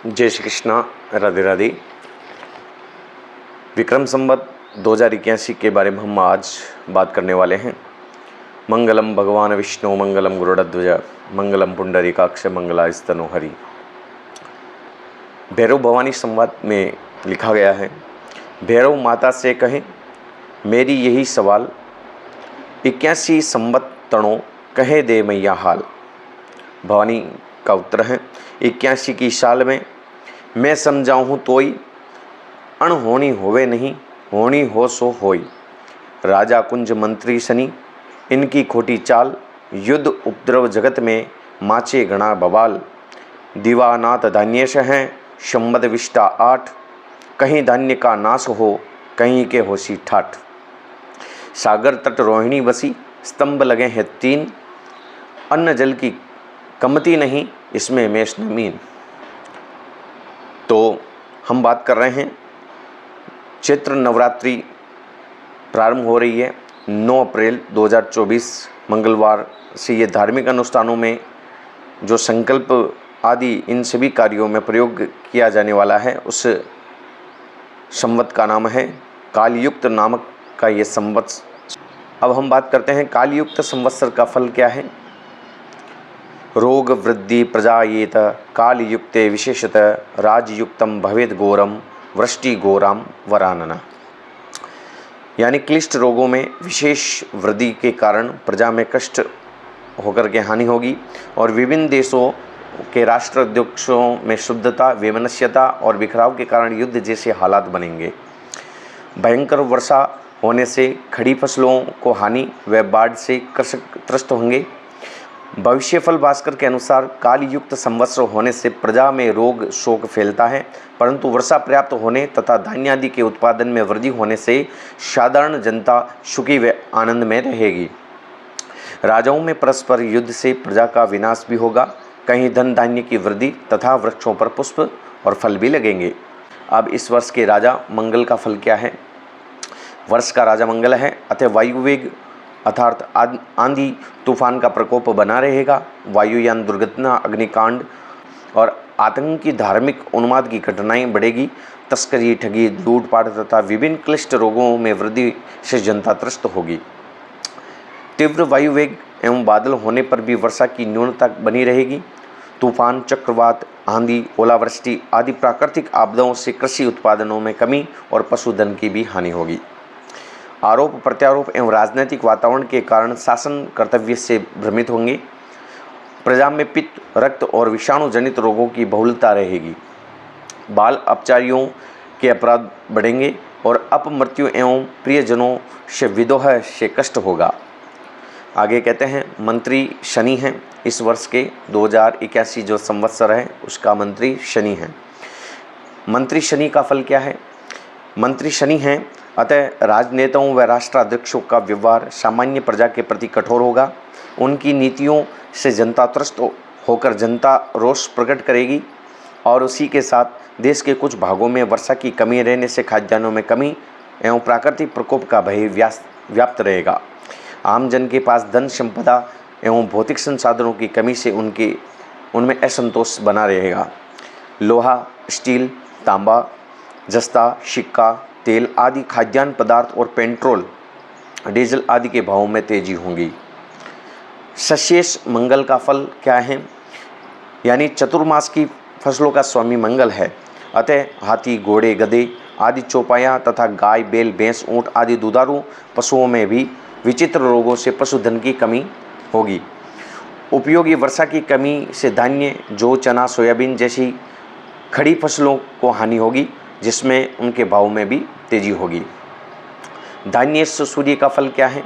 जय श्री कृष्णा, राधे राधे। विक्रम संवत 2081 के बारे में हम आज बात करने वाले हैं। मंगलम भगवान विष्णु मंगलम गरुड़ध्वज मंगलम पुंडरीकाक्ष मंगलास्तनो हरि। भैरव भवानी संवाद में लिखा गया है, भैरव माता से कहें मेरी यही सवाल, 81 संवत तणों कहे दे मैया हाल। भवानी का उत्तर है, 81 की साल में मैं समझाऊँ तोई, अणहोनी होवे नहीं, होनी हो सो होई। राजा कुंज मंत्री शनि, इनकी खोटी चाल, युद्ध उपद्रव जगत में माचे गणा बवाल। दीवानाथ धान्यश हैं संवद विष्टा 8, कहीं धान्य का नाश हो, कहीं के होशी ठाठ। सागर तट रोहिणी बसी, स्तंभ लगे हैं 3, अन्न जल की कमती नहीं, इसमें मेष नमीन। तो हम बात कर रहे हैं, चैत्र नवरात्रि प्रारंभ हो रही है 9 अप्रैल 2024 मंगलवार से। ये धार्मिक अनुष्ठानों में जो संकल्प आदि इन सभी कार्यों में प्रयोग किया जाने वाला है, उस संवत का नाम है कालयुक्त नामक का ये संवत। अब हम बात करते हैं कालयुक्त संवत्सर का फल क्या है। रोग वृद्धि प्रजायेत कालयुक्ते विशेषतः राजयुक्तम भवेद घोरम वृष्टि घोराम वरानना। यानी क्लिष्ट रोगों में विशेष वृद्धि के कारण प्रजा में कष्ट होकर के हानि होगी और विभिन्न देशों के राष्ट्राध्यक्षों में शुद्धता, वैमनस्यता और बिखराव के कारण युद्ध जैसे हालात बनेंगे। भयंकर वर्षा होने से खड़ी फसलों को हानि व बाढ़ से कृषक त्रस्त होंगे। भविष्यफल भास्कर के अनुसार कालयुक्त संवत्सर होने से प्रजा में रोग शोक फैलता है, परंतु वर्षा पर्याप्त होने तथा धान्य आदि के उत्पादन में वृद्धि होने से साधारण जनता सुखी व आनंद में रहेगी। राजाओं में परस्पर युद्ध से प्रजा का विनाश भी होगा, कहीं धन धान्य की वृद्धि तथा वृक्षों पर पुष्प और फल भी लगेंगे। अब इस वर्ष के राजा मंगल का फल क्या है। वर्ष का राजा मंगल है, अतः वायुवेग अर्थात आंधी तूफान का प्रकोप बना रहेगा। वायुयान दुर्घटना, अग्निकांड और आतंकी धार्मिक उन्माद की घटनाएं बढ़ेगी। तस्करी, ठगी, लूटपाट तथा विभिन्न क्लिष्ट रोगों में वृद्धि से जनता त्रस्त होगी। तीव्र वायुवेग एवं बादल होने पर भी वर्षा की न्यूनता बनी रहेगी। तूफान, चक्रवात, आंधी, ओलावृष्टि आदि प्राकृतिक आपदाओं से कृषि उत्पादनों में कमी और पशुधन की भी हानि होगी। आरोप प्रत्यारोप एवं राजनीतिक वातावरण के कारण शासन कर्तव्य से भ्रमित होंगे। प्रजा में पित्त, रक्त और विषाणु जनित रोगों की बहुलता रहेगी। बाल अपचारियों के अपराध बढ़ेंगे और अपमृत्यु एवं प्रियजनों से विदोह से कष्ट होगा। आगे कहते हैं, मंत्री शनि हैं। इस वर्ष के 2081 जो संवत्सर है उसका मंत्री शनि हैं। मंत्री शनि का फल क्या है। मंत्री शनि हैं, अतः राजनेताओं व राष्ट्राध्यक्षों का व्यवहार सामान्य प्रजा के प्रति कठोर होगा। उनकी नीतियों से जनता त्रस्त होकर जनता रोष प्रकट करेगी और उसी के साथ देश के कुछ भागों में वर्षा की कमी रहने से खाद्यान्नों में कमी एवं प्राकृतिक प्रकोप का भय व्याप्त रहेगा। आम जन के पास धन संपदा एवं भौतिक संसाधनों की कमी से उनमें असंतोष बना रहेगा। लोहा, स्टील, तांबा, जस्ता, सिक्का, तेल आदि खाद्यान्न पदार्थ और पेट्रोल, डीजल आदि के भावों में तेजी होगी। सशेष मंगल का फल क्या है। यानी चतुर्मास की फसलों का स्वामी मंगल है, अतः हाथी, घोड़े, गधे आदि चौपाया तथा गाय, बैल, भैंस, ऊंट आदि दुधारू पशुओं में भी विचित्र रोगों से पशुधन की कमी होगी। उपयोगी वर्षा की कमी से धान्य, जौ, चना, सोयाबीन जैसी खड़ी फसलों को हानि होगी, जिसमें उनके भाव में भी तेजी होगी। धान्य सूर्य का फल क्या है।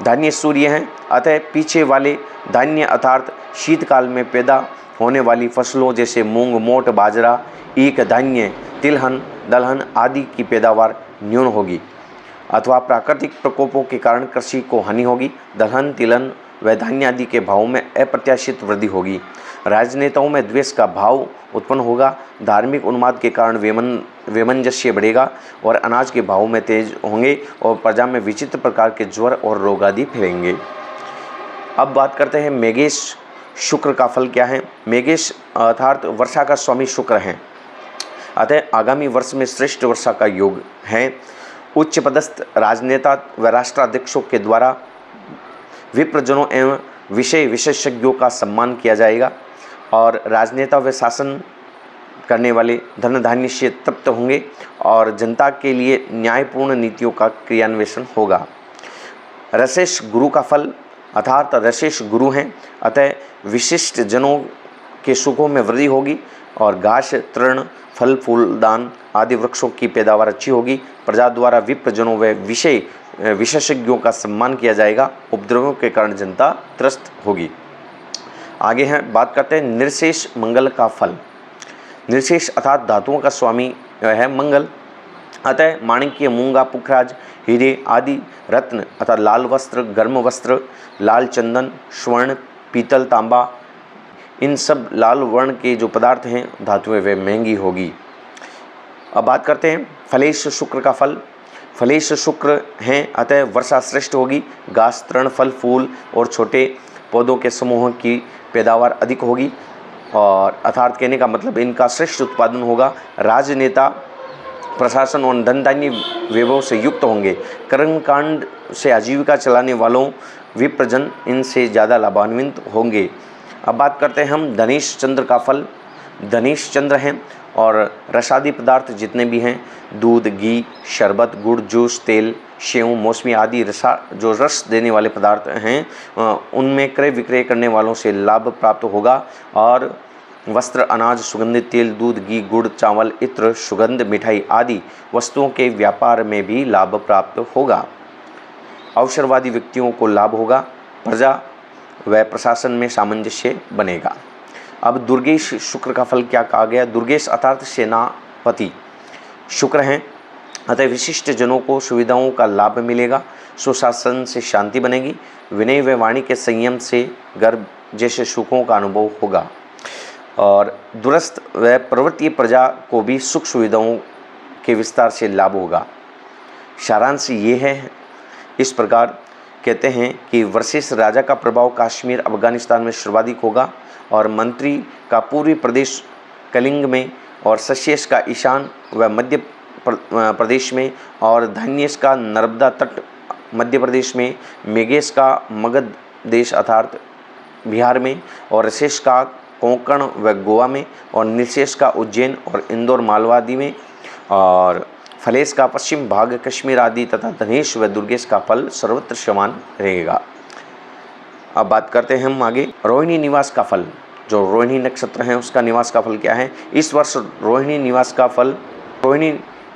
धान्य सूर्य हैं, अतः पीछे वाले धान्य अर्थात शीतकाल में पैदा होने वाली फसलों जैसे मूंग, मोट, बाजरा, ईख, धान्य, तिलहन, दलहन आदि की पैदावार न्यून होगी अथवा प्राकृतिक प्रकोपों के कारण कृषि को हानि होगी। दलहन, तिलहन व धान्य आदि के भावों में अप्रत्याशित वृद्धि होगी। राजनेताओं में द्वेष का भाव उत्पन्न होगा। धार्मिक उन्माद के कारण वैमनस्य बढ़ेगा और अनाज के भाव में तेज होंगे और प्रजा में विचित्र प्रकार के ज्वर और रोग आदि फैलेंगे। अब बात करते हैं मेघेश शुक्र का फल क्या है? मेघेश अर्थात वर्षा का स्वामी शुक्र हैं, अतः आगामी वर्ष में श्रेष्ठ वर्षा का योग है। उच्च पदस्थ राजनेता व राष्ट्राध्यक्षों के द्वारा विप्रजनों एवं विषय विशेषज्ञों का सम्मान किया जाएगा और राजनेता व शासन करने वाले धन धान्य से तृप्त होंगे और जनता के लिए न्यायपूर्ण नीतियों का क्रियान्वेषण होगा। रसेश गुरु का फल अर्थात रसेश गुरु हैं, अतः विशिष्ट जनों के सुखों में वृद्धि होगी और घास तृण फल फूलदान आदि वृक्षों की पैदावार अच्छी होगी। प्रजा द्वारा विप्रजनों व विषय विशेषज्ञों का सम्मान किया जाएगा। उपद्रवों के कारण जनता त्रस्त होगी। आगे हैं, बात करते हैं निर्शेष मंगल का फल। निर्शेष अर्थात धातुओं का स्वामी है मंगल, अतः माणिक्य मूंगा पुखराज हीरे आदि रत्न अर्थात लाल वस्त्र गर्म वस्त्र लाल चंदन स्वर्ण पीतल तांबा इन सब लाल वर्ण के जो पदार्थ हैं धातुएं वे महंगी होगी। अब बात करते हैं फलेश शुक्र का फल। फलेश शुक्र हैं, अतः वर्षा श्रेष्ठ होगी। घास तृण फल फूल और छोटे पौधों के समूह की पैदावार अधिक होगी और अर्थात कहने का मतलब इनका श्रेष्ठ उत्पादन होगा। राजनेता प्रशासन और धन धान्य वैभव से युक्त होंगे। कर्मकांड से आजीविका चलाने वालों विप्रजन इनसे ज़्यादा लाभान्वित होंगे। अब बात करते हैं हम धनेश चंद्र का फल। धनेश चंद्र हैं और रसादी पदार्थ जितने भी हैं दूध घी शरबत गुड़ जूस तेल सेव मौसमी आदि जो रस देने वाले पदार्थ हैं उनमें क्रय विक्रय करने वालों से लाभ प्राप्त होगा और वस्त्र अनाज सुगंधित तेल दूध घी गुड़ चावल इत्र सुगंध मिठाई आदि वस्तुओं के व्यापार में भी लाभ प्राप्त होगा। अवसरवादी व्यक्तियों को लाभ होगा। प्रजा व प्रशासन में सामंजस्य बनेगा। अब दुर्गेश शुक्र का फल क्या कहा गया? दुर्गेश अर्थात सेनापति शुक्र हैं, अतः विशिष्ट जनों को सुविधाओं का लाभ मिलेगा। सुशासन से शांति बनेगी। विनय व वाणी के संयम से गर्भ जैसे सुखों का अनुभव होगा और दूरस्थ व प्रवृत्ति प्रजा को भी सुख सुविधाओं के विस्तार से लाभ होगा। सारांश ये है, इस प्रकार कहते हैं कि वशिष्ठ राजा का प्रभाव कश्मीर अफगानिस्तान में सर्वाधिक होगा और मंत्री का पूर्वी प्रदेश कलिंग में और शशेष का ईशान व मध्य प्रदेश में और धान्येश का नर्मदा तट मध्य प्रदेश में, मेघेश का मगध देश अर्थात बिहार में और रसेश का कोंकण व गोवा में और निर्शेष का उज्जैन और इंदौर मालवादी में और फलेश का पश्चिम भाग कश्मीर आदि तथा धनेश व दुर्गेश का फल सर्वत्र समान रहेगा। अब बात करते हैं हम आगे रोहिणी निवास का फल। जो रोहिणी नक्षत्र है उसका निवास का फल क्या है? इस वर्ष रोहिणी निवास का फल रोहिणी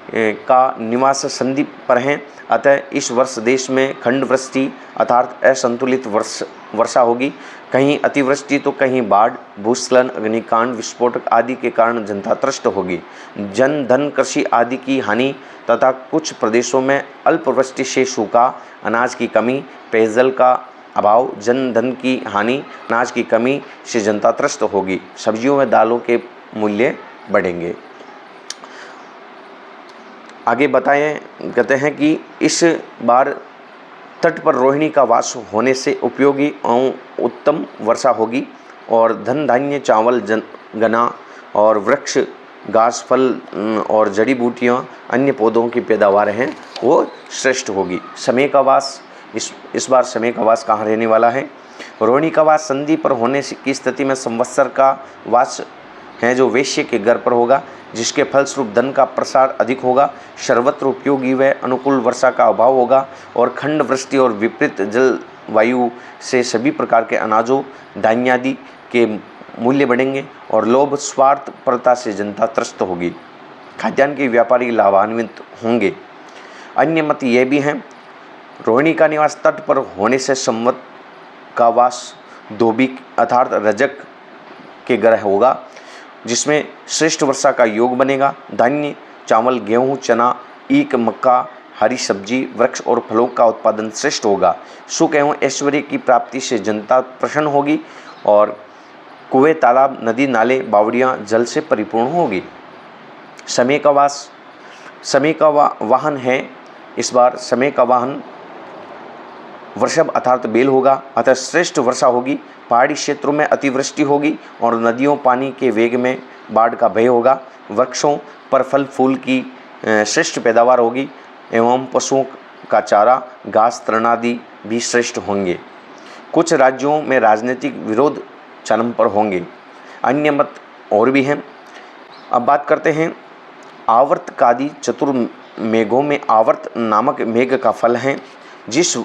का निवास संधि पर है, अतः इस वर्ष देश में खंड वृष्टि अर्थात असंतुलित वर्षा होगी। कहीं अतिवृष्टि तो कहीं बाढ़ भूस्खलन अग्निकांड विस्फोटक आदि के कारण जनता त्रस्त होगी। जन धन कृषि आदि की हानि तथा कुछ प्रदेशों में अल्पवृष्टि से सूखा अनाज की कमी पेयजल का अभाव जन धन की हानि अनाज की कमी से जनता त्रस्त होगी। सब्जियों व दालों के मूल्य बढ़ेंगे। आगे बताएं कहते हैं कि इस बार तट पर रोहिणी का वास होने से उपयोगी एवं उत्तम वर्षा होगी और धन धान्य चावल गन्ना और वृक्ष घास फल और जड़ी बूटियाँ अन्य पौधों की पैदावार हैं वो श्रेष्ठ होगी। समय का वास इस बार समय का वास कहाँ रहने वाला है? रोहिणी का वास संधि पर होने की स्थिति में संवत्सर का वास है जो वैश्य के घर पर होगा, जिसके फलस्वरूप धन का प्रसार अधिक होगा। सर्वत्र उपयोगी व अनुकूल वर्षा का अभाव होगा और खंड वृष्टि और विपरीत जलवायु से सभी प्रकार के अनाजों धान्यादि के मूल्य बढ़ेंगे और लोभ स्वार्थपरता से जनता त्रस्त होगी। खाद्यान्न के व्यापारी लाभान्वित होंगे। अन्य मत ये भी हैं, रोहिणी का निवास तट पर होने से संवत का वास धोबी अर्थात रजक के घर होगा, जिसमें श्रेष्ठ वर्षा का योग बनेगा। धान्य चावल गेहूँ चना ईख मक्का हरी सब्जी वृक्ष और फलों का उत्पादन श्रेष्ठ होगा। सुख एवं ऐश्वर्य की प्राप्ति से जनता प्रसन्न होगी और कुएं तालाब नदी नाले बावड़ियाँ जल से परिपूर्ण होगी। समय का वास समय का वाहन है। इस बार समय का वाहन वर्षभ अर्थात बेल होगा, अतः श्रेष्ठ वर्षा होगी। पहाड़ी क्षेत्रों में अतिवृष्टि होगी और नदियों पानी के वेग में बाढ़ का भय होगा। वृक्षों पर फल फूल की श्रेष्ठ पैदावार होगी एवं पशुओं का चारा घास तृणादि भी श्रेष्ठ होंगे। कुछ राज्यों में राजनीतिक विरोध चरम पर होंगे। अन्य मत और भी हैं। अब बात करते हैं आवर्तकादि चतुर्मेघों में आवर्त नामक मेघ का फल है। जिस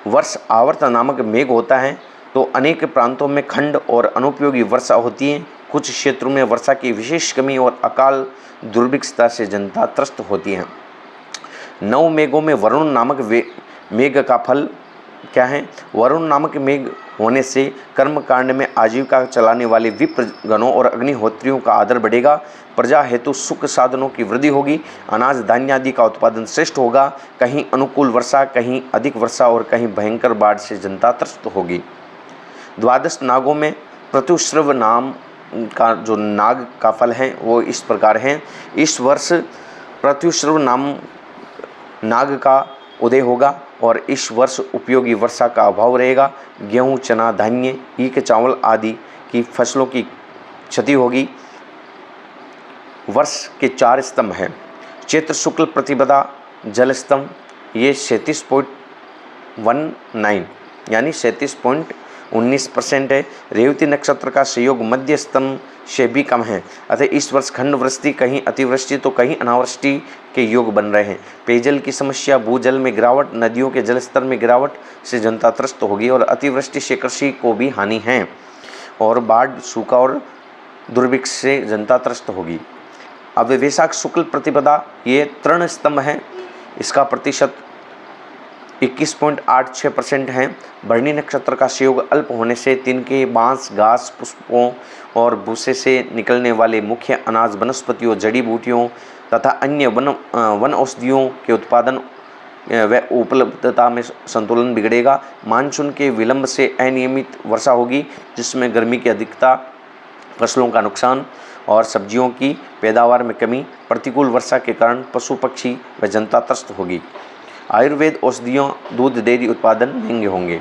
वर्ष आवर्त नामक मेघ होता है तो अनेक प्रांतों में खंड और अनुपयोगी वर्षा होती है। कुछ क्षेत्रों में वर्षा की विशेष कमी और अकाल दुर्भिक्षता से जनता त्रस्त होती है। 9 मेघों में वरुण नामक मेघ का फल क्या है? वरुण नामक मेघ होने से कर्म कांड में आजीविका चलाने वाले विप्रगणों और अग्निहोत्रियों का आदर बढ़ेगा। प्रजा हेतु सुख साधनों की वृद्धि होगी। अनाज धान्य आदि का उत्पादन श्रेष्ठ होगा। कहीं अनुकूल वर्षा, कहीं अधिक वर्षा और कहीं भयंकर बाढ़ से जनता त्रस्त होगी। 12 नागों में प्रत्युश्रव नाम का जो नाग का फल है वो इस प्रकार है। इस वर्ष प्रत्युश्रव नाम नाग का उदय होगा और इस वर्ष उपयोगी वर्षा का अभाव रहेगा। गेहूं, चना, धान्य, ईख, चावल आदि की फसलों की क्षति होगी। वर्ष के 4 स्तंभ हैं। चैत्र शुक्ल प्रतिपदा जल स्तंभ ये 37.19 यानी 37.19% है। रेवती नक्षत्र का सहयोग मध्य स्तंभ से भी कम है। अतः इस वर्ष खंड वृष्टि, कहीं अतिवृष्टि तो कहीं अनावृष्टि के योग बन रहे हैं। पेयजल की समस्या, भूजल में गिरावट, नदियों के जलस्तर में गिरावट से जनता त्रस्त होगी और अतिवृष्टि से कृषि को भी हानि है और बाढ़, सूखा और दुर्भिक्ष से जनता त्रस्त होगी। अब वैशाख शुक्ल प्रतिपदा ये तृण स्तंभ है। इसका प्रतिशत 21.86% है। भरणी नक्षत्र का सहयोग अल्प होने से तिनके, बांस, घास, पुष्पों और भूसे से निकलने वाले मुख्य अनाज, वनस्पतियों, जड़ी बूटियों तथा अन्य वन औषधियों के उत्पादन व उपलब्धता में संतुलन बिगड़ेगा। मानसून के विलंब से अनियमित वर्षा होगी जिसमें गर्मी की अधिकता, फसलों का नुकसान और सब्जियों की पैदावार में कमी। प्रतिकूल वर्षा के कारण पशु पक्षी व जनता त्रस्त होगी। आयुर्वेद औषधियों, दूध, डेयरी उत्पादन महंगे होंगे।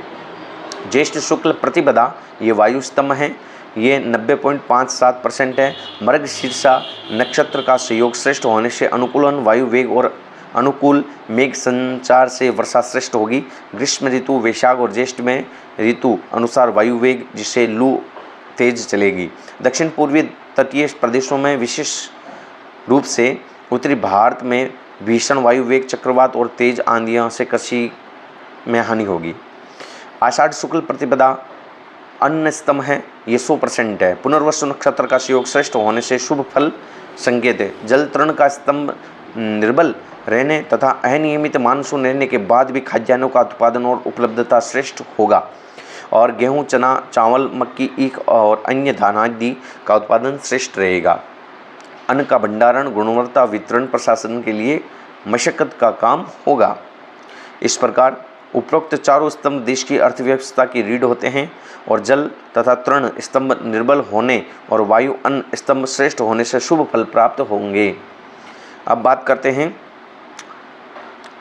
ज्येष्ठ शुक्ल प्रतिपदा ये वायु स्तंभ है। ये 90.57% है। मृगशीर्षा नक्षत्र का सहयोग श्रेष्ठ होने से अनुकूलन वायु वेग और अनुकूल मेघ संचार से वर्षा श्रेष्ठ होगी। ग्रीष्म ऋतु वैशाख और ज्येष्ठ में ऋतु अनुसार वायु वेग जिससे लू तेज चलेगी। दक्षिण पूर्वी तटीय प्रदेशों में विशेष रूप से उत्तरी भारत में भीषण वायु वेग, चक्रवात और तेज आंधियों से कृषि में हानि होगी। आषाढ़ शुक्ल प्रतिपदा अन्न स्तंभ है। ये 100% है। पुनर्वसु नक्षत्र का सहयोग श्रेष्ठ होने से शुभ फल संकेत है। जल तृण का स्तंभ निर्बल रहने तथा अनियमित मानसून रहने के बाद भी खाद्यान्नों का उत्पादन और उपलब्धता श्रेष्ठ होगा और गेहूं, चना, चावल, मक्की, ईख और अन्य धान्यादि का उत्पादन श्रेष्ठ रहेगा। अन्न का भंडारण, गुणवत्ता, वितरण, प्रशासन के लिए मशक्कत का काम होगा। इस प्रकार उपरोक्त चारों स्तंभ देश की अर्थव्यवस्था की रीढ़ होते हैं और जल तथा तृण स्तंभ निर्बल होने और वायु अन्न स्तंभ श्रेष्ठ होने से शुभ फल प्राप्त होंगे। अब बात करते हैं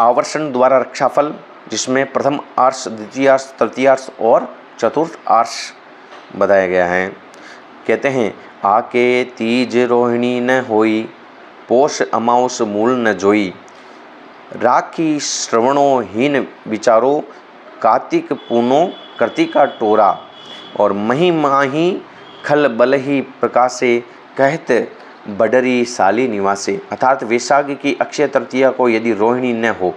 आवर्षण द्वारा रक्षाफल, जिसमें प्रथम आर्ष, द्वितीयार्ष, तृतीयार्ष और चतुर्थ आर्ष बताया गया है। कहते हैं आके तीज रोहिणी न होई, पोष अमावस मूल न जोई, राखी श्रवणों हीन विचारो, कार्तिक पूनो कृतिका टोरा, और मही माही खल बल ही प्रकाशे, कहत बडरी साली निवासे। अर्थात वैशाख की अक्षय तृतीया को यदि रोहिणी न हो,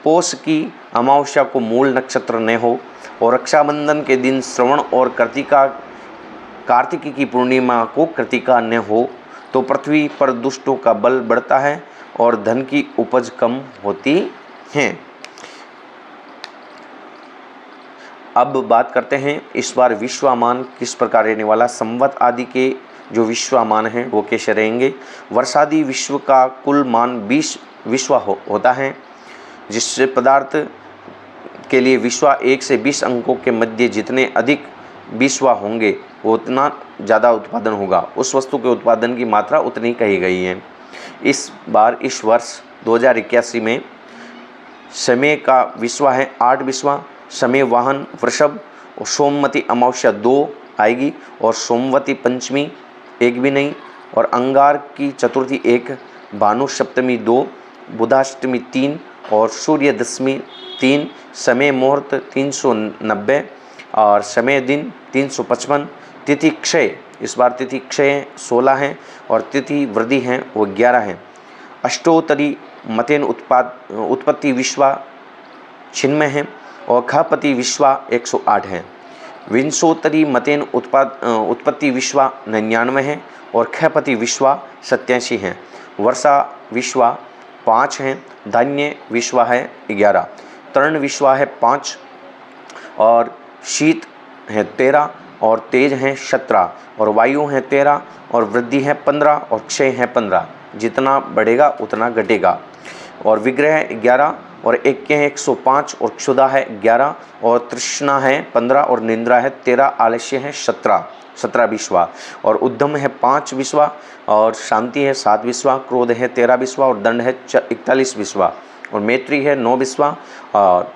पोष की अमावस्या को मूल नक्षत्र न हो और रक्षाबंधन के दिन श्रवण और कार्तिकी की पूर्णिमा को कृतिका न हो तो पृथ्वी पर दुष्टों का बल बढ़ता है और धन की उपज कम होती है। अब बात करते हैं इस बार विश्वामान किस प्रकार रहने वाला। संवत आदि के जो विश्वामान हैं वो कैसे रहेंगे। वर्षादि विश्व का कुल मान 20 विश्वा होता है, जिससे पदार्थ के लिए विश्वा 1 से 20 अंकों के मध्य जितने अधिक विश्वा होंगे वो उतना ज़्यादा उत्पादन होगा। उस वस्तु के उत्पादन की मात्रा उतनी कही गई है। इस वर्ष 2081 में समय का विश्वा है 8 विश्वा, समय वाहन वृषभ, और सोमवती अमावस्या 2 आएगी, और सोमवती पंचमी 1 भी नहीं, और अंगार की चतुर्थी 1, भानु सप्तमी 2, बुधाष्टमी 3 और सूर्य दशमी 3, समय मुहूर्त 390 और समय दिन 355, तिथि क्षय, इस बार तिथि क्षय 16 है और तिथि वृद्धि है वो 11 है। अष्टोत्तरी मतेन उत्पत्ति विश्वा 96 है और खपति विश्वा 108 है। विंशोत्तरी मतेन उत्पत्ति विश्वा 99 है और खपति विश्वा 87 है। वर्षा विश्वा 5 है, धान्य विश्वा है 11, तर्ण विश्वा है 5 और शीत है 13 और तेज हैं 17 और वायु हैं 13 और वृद्धि है 15 और क्षय है 15। जितना बढ़ेगा उतना घटेगा। और विग्रह 11 और ऐक्य है 105 और क्षुधा है 11 और तृष्णा है 15 और निंद्रा है 13, आलस्य है 17 विश्वा और उद्यम है 5 विश्वा और शांति है 7 विश्वा, क्रोध है 13 विश्वा और दंड है 41 विश्वा और मैत्री है 9 विश्वा और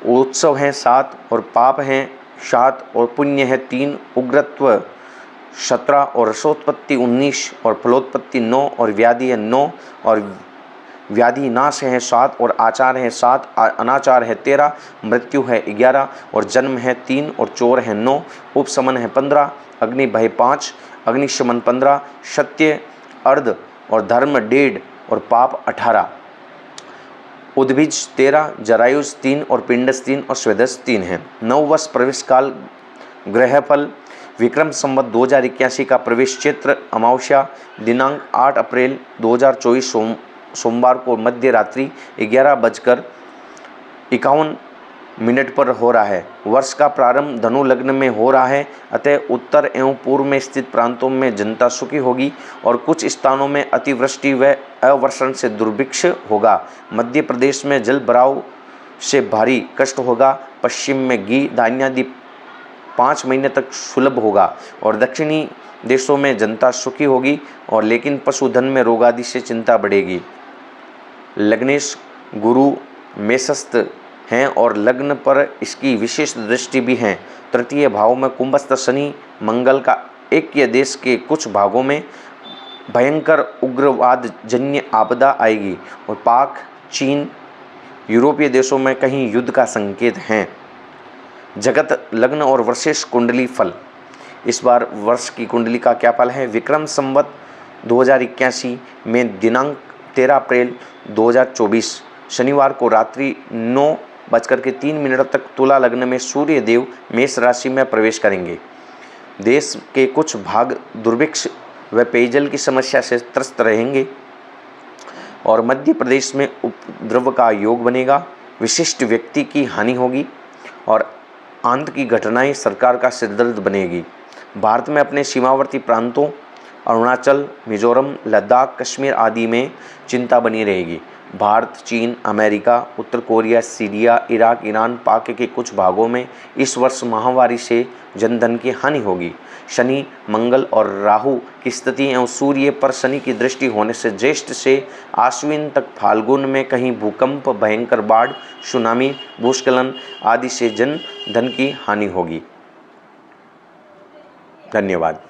उत्सव है 7 और पाप है 7 और पुण्य है 3, उग्रत्व 17 और रसोत्पत्ति 19 और फलोत्पत्ति 9 और व्याधि है 9 और व्याधि नाश है 7 और आचार है 7, अनाचार है 13, मृत्यु है 11 और जन्म है 3 और चोर है 9, उपशमन है 15, अग्नि भय 5, अग्निशमन 15, सत्य अर्ध और धर्म 1.5 और पाप 18, उद्भिज 13, जरायुज 3 और पिंडस 3 और स्वेदस 3 है। 9 वर्ष प्रवेश काल, ग्रहफल विक्रम संवत 2081 का प्रवेश क्षेत्र अमावस्या दिनांक 8 अप्रैल 2024 सोमवार को मध्य रात्रि 11:51 पर हो रहा है। वर्ष का प्रारंभ धनु लग्न में हो रहा है, अतः उत्तर एवं पूर्व में स्थित प्रांतों में जनता सुखी होगी और कुछ स्थानों में अतिवृष्टि व अवर्षण से दुर्भिक्ष होगा। मध्य प्रदेश में जल भराव से भारी कष्ट होगा। पश्चिम में घी धान्यादि 5 महीने तक सुलभ होगा और दक्षिणी देशों में जनता सुखी होगी और लेकिन पशुधन में रोग आदि से चिंता बढ़ेगी। लग्नेश गुरु मेषस्थ हैं और लग्न पर इसकी विशेष दृष्टि भी है। तृतीय भाव में कुंभस्थ शनि मंगल का ऐक्य देश के कुछ भागों में भयंकर उग्रवाद जन्य आपदा आएगी और पाक, चीन, यूरोपीय देशों में कहीं युद्ध का संकेत है। जगत लग्न और वर्षेश कुंडली फल, इस बार वर्ष की कुंडली का क्या फल है। विक्रम संवत 2081 में दिनांक 13 अप्रैल 2024 शनिवार को रात्रि 9:03 तक तुला लग्न में सूर्य देव मेष राशि में प्रवेश करेंगे। देश के कुछ भाग दुर्भिक्ष व पेयजल की समस्या से त्रस्त रहेंगे और मध्य प्रदेश में उपद्रव का योग बनेगा। विशिष्ट व्यक्ति की हानि होगी और आंत की घटनाएं सरकार का सिरदर्द बनेगी। भारत में अपने सीमावर्ती प्रांतों अरुणाचल, मिजोरम, लद्दाख, कश्मीर आदि में चिंता बनी रहेगी। भारत, चीन, अमेरिका, उत्तर कोरिया, सीरिया, इराक, ईरान, पाक के कुछ भागों में इस वर्ष महामारी से जनधन की हानि होगी। शनि, मंगल और राहु की स्थिति एवं सूर्य पर शनि की दृष्टि होने से ज्येष्ठ से आश्विन तक फाल्गुन में कहीं भूकंप, भयंकर बाढ़, सुनामी, भूस्खलन आदि से जन धन की हानि होगी। धन्यवाद।